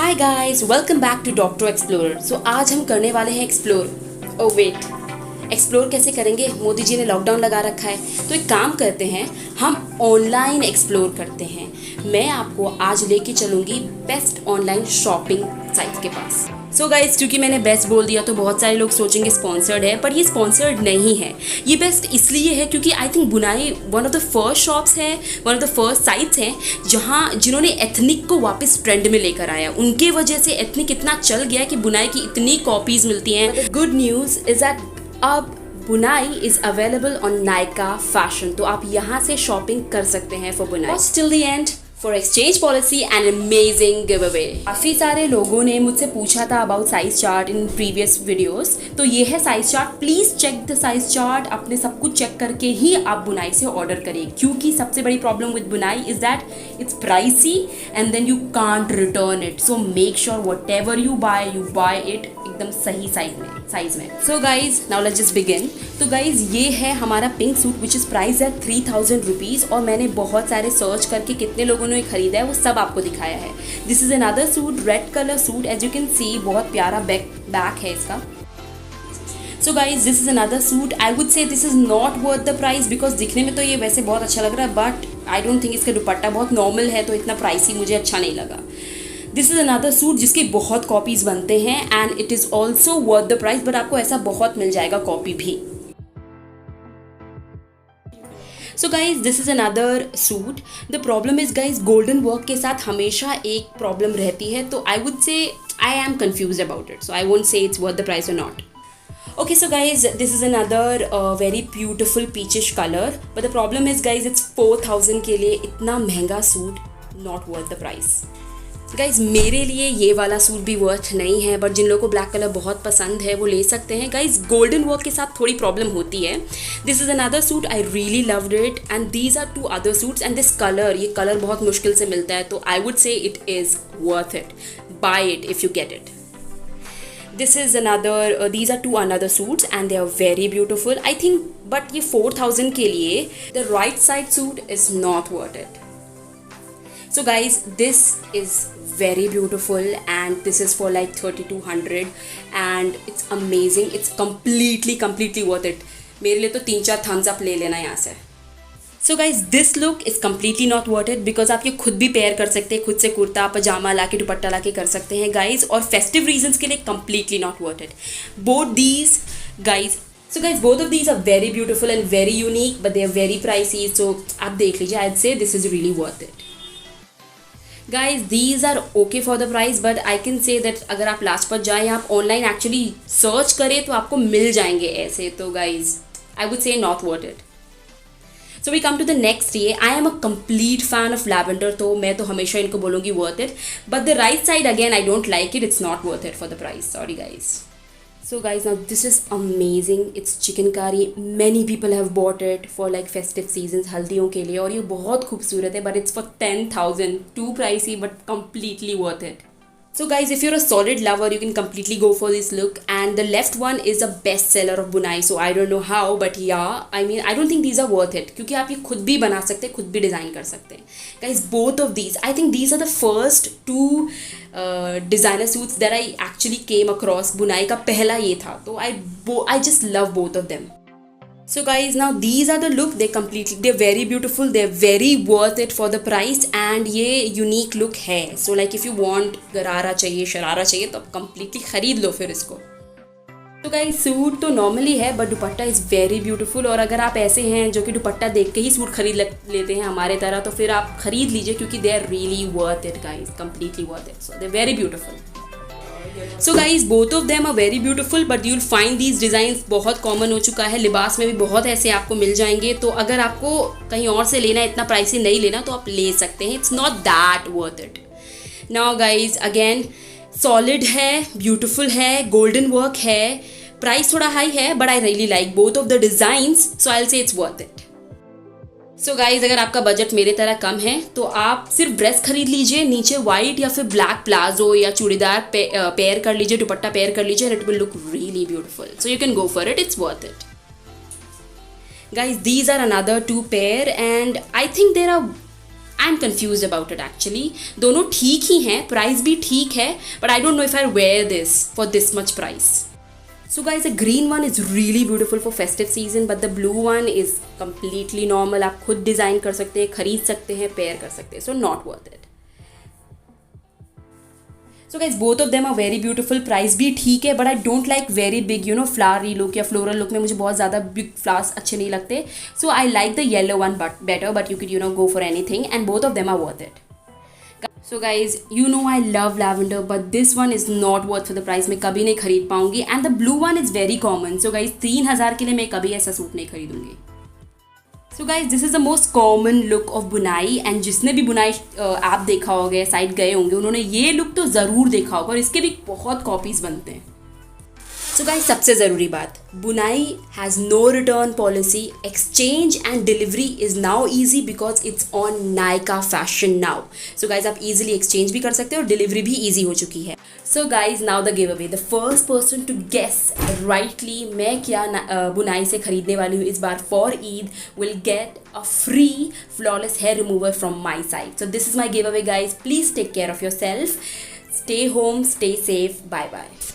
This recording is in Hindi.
Hi guys, welcome back to doctor explorer. So आज हम करने वाले हैं एक्सप्लोर। ओह वेट, एक्सप्लोर कैसे करेंगे? मोदी जी ने लॉकडाउन लगा रखा है, तो एक काम करते हैं, हम ऑनलाइन एक्सप्लोर करते हैं। मैं आपको आज लेके चलूँगी बेस्ट ऑनलाइन शॉपिंग साइट के पास। सो गाइस, क्योंकि मैंने बेस्ट बोल दिया तो बहुत सारे लोग सोचेंगे स्पॉन्सर्ड है, पर ये स्पॉन्सर्ड नहीं है। ये बेस्ट इसलिए है क्योंकि I think Bunaai one of the first shops है, one of the first sites हैं जिन्होंने एथनिक को वापस ट्रेंड में लेकर आया। उनके वजह से एथनिक इतना चल गया कि बुनाई की इतनी कॉपीज मिलती हैं। गुड न्यूज़ इज दैट अब बुनाई is available on Nykaa fashion, तो आप यहाँ से शॉपिंग कर सकते हैं for Bunaai. Till the end for exchange policy and amazing give away. काफ़ी सारे लोगों ने मुझसे पूछा था about size chart in previous videos, तो ये है size chart. Please check the size chart, अपने सब कुछ चेक करके ही आप बुनाई से ऑर्डर करें, क्योंकि सबसे बड़ी problem with Bunaai is that it's pricey and then you can't return it. So make sure whatever you buy it एकदम सही साइज में। So guys, now let's just begin. तो गाइज, ये है हमारा pink suit which is price at 3000 rupees, और मैंने बहुत सारे सर्च करके कितने लोगों ने खरीदा है वो सब आपको दिखाया है। This is another suit, red colour suit, as you can see बहुत प्यारा बैक है इसका। So guys, this is another suit. I would say this is not worth the price, because दिखने में तो ये वैसे बहुत अच्छा लग रहा है, बट आई डोंट थिंक इसका दुपट्टा बहुत नॉर्मल है, तो इतना प्राइसी मुझे अच्छा नहीं लगा। दिस इज अनदर सूट जिसके बहुत कॉपीज बनते हैं and it is also worth the price, but आपको ऐसा बहुत मिल जाएगा कॉपी भी। सो guys, this is another suit. The problem is guys, golden work के साथ हमेशा एक प्रॉब्लम रहती है, तो आई वुड से आई am confuse about it, so I won't say it's worth the price और not. Okay, so guys, this is another very beautiful peachish color, but the problem is guys, it's 4000 के लिए इतना महंगा suit, not worth the price. Guys, मेरे लिए ये वाला सूट भी वर्थ नहीं है, बट जिन लोगों को ब्लैक कलर बहुत पसंद है वो ले सकते हैं। गाइज, गोल्डन वर्क के साथ थोड़ी प्रॉब्लम होती है। This is another suit, I really loved it and these are 2 other suits and this colour, ये कलर बहुत मुश्किल से मिलता है, तो I would say it is worth it. Buy it if you get it. This is another, these are 2 another suits and they are very beautiful, I think, but ये 4000 के लिए the right side suit is not worth it. So guys, this is very beautiful and this is for like 3200 and it's amazing, it's completely worth it. मेरे लिए तो 3-4 thumbs up ले लेना यहाँ से। सो guys, this look is completely not worth it, because आप ये खुद भी पेयर कर सकते हैं, खुद से कुर्ता पजामा ला के दुपट्टा ला के कर सकते हैं गाइज, और फेस्टिव रीजन्स के लिए completely not worth it. Both these guys, so guys, both of these are very beautiful and very unique, but they are very pricey, so आप देख लीजिए। I say this is really worth it. Guys, these are okay for the price, but I can say that अगर आप लाजपत जाएँ, आप ऑनलाइन एक्चुअली सर्च करें तो आपको मिल जाएंगे ऐसे, तो गाइज आई वुड से not worth it. So we come to the next ये, I am a complete fan of lavender, तो मैं तो हमेशा इनको बोलूँगी worth it, but the right side again I don't like it, it's not worth it for the price, sorry guys. So guys, now this is amazing, it's chickengari, many people have bought it for like festive seasons, हल्दियों के लिए, और ये बहुत खूबसूरत है, but it's for 10,000, too pricey but completely worth it. So guys, if you're a solid lover, you can completely go for this look, and the left one is a best seller of bunai, so I don't know how, but yeah, I mean, I don't think these are worth it, क्योंकि आप ये खुद भी बना सकते हैं, खुद भी डिज़ाइन कर सकते हैं। Guys, both of these, I think these are the first 2 designer suits that I actually came across। बुनाई का पहला ये था, तो I just love both of them. So guys, now these are the look, they're very beautiful, they're very worth it for the price, and ये unique look है। So like if you want गरारा चाहिए, शरारा चाहिए, तो आप completely खरीद लो फिर इसको। तो गाइस, सूट तो नॉर्मली है, but dupatta is very beautiful, और अगर आप ऐसे हैं जो कि दुपट्टा देख के ही सूट खरीद लेते हैं हमारे तरह, तो फिर आप खरीद लीजिए, क्योंकि they are really worth it guys, completely worth it, so they're very beautiful. So guys, both of them are very beautiful, but you'll find these designs बहुत कॉमन हो चुका है, लिबास में भी बहुत ऐसे आपको मिल जाएंगे, तो अगर आपको कहीं और से लेना है, इतना प्राइसी नहीं लेना, तो आप ले सकते हैं, it's not that worth it. Now guys, again, solid है, beautiful है, golden work है, प्राइस थोड़ा हाई है, but I really like both of the designs, so I'll say it's worth it. So guys, अगर आपका बजट मेरे तरह कम है, तो आप सिर्फ ड्रेस खरीद लीजिए, नीचे वाइट या फिर ब्लैक प्लाजो या चूड़ीदार पेयर कर लीजिए, दुपट्टा पेयर कर लीजिए, it will look really beautiful, so you can go for it, it's worth it. Guys, these are another 2 pair and I think there are I am confuse about it actually. दोनों ठीक ही हैं, प्राइस भी ठीक है, but I don't know if I wear this for this much price. So guys, the green one is really beautiful for festive season, but the blue one is completely normal. आप खुद डिज़ाइन कर सकते हैं, खरीद सकते हैं, पेयर कर सकते हैं. So not worth it. So guys, both of them are very beautiful. Price भी ठीक है, but I don't like very big, flowery look या floral look में मुझे बहुत ज़्यादा big flowers अच्छे नहीं लगते. So I like the yellow one better, but you could, go for anything, and both of them are worth it. So guys, I love lavender, but this one is not worth for the price. मैं कभी नहीं खरीद पाऊंगी. And the blue one is very common. So guys, 3,000 के लिए मैं कभी ऐसा सूट नहीं खरीदूंगी. So guys, this is the most common look of बुनाई, and जिसने भी बुनाई आप देखा होगा, साइट गए होंगे, उन्होंने ये लुक तो ज़रूर देखा होगा, और इसके भी बहुत कॉपीज़ बनते हैं. सो गाइस, सबसे ज़रूरी बात, Bunaai has no return policy. Exchange and delivery is now easy because it's on Nykaa Fashion now. So guys, आप इजीली एक्सचेंज भी कर सकते हो और डिलीवरी भी ईजी हो चुकी है. So guys, now the giveaway. The first person to guess rightly मैं क्या बुनाई से खरीदने वाली हूँ इस बार for Eid will get a free flawless hair remover from my side. So this is my giveaway guys. Please take care of yourself. Stay home, stay safe. Bye bye.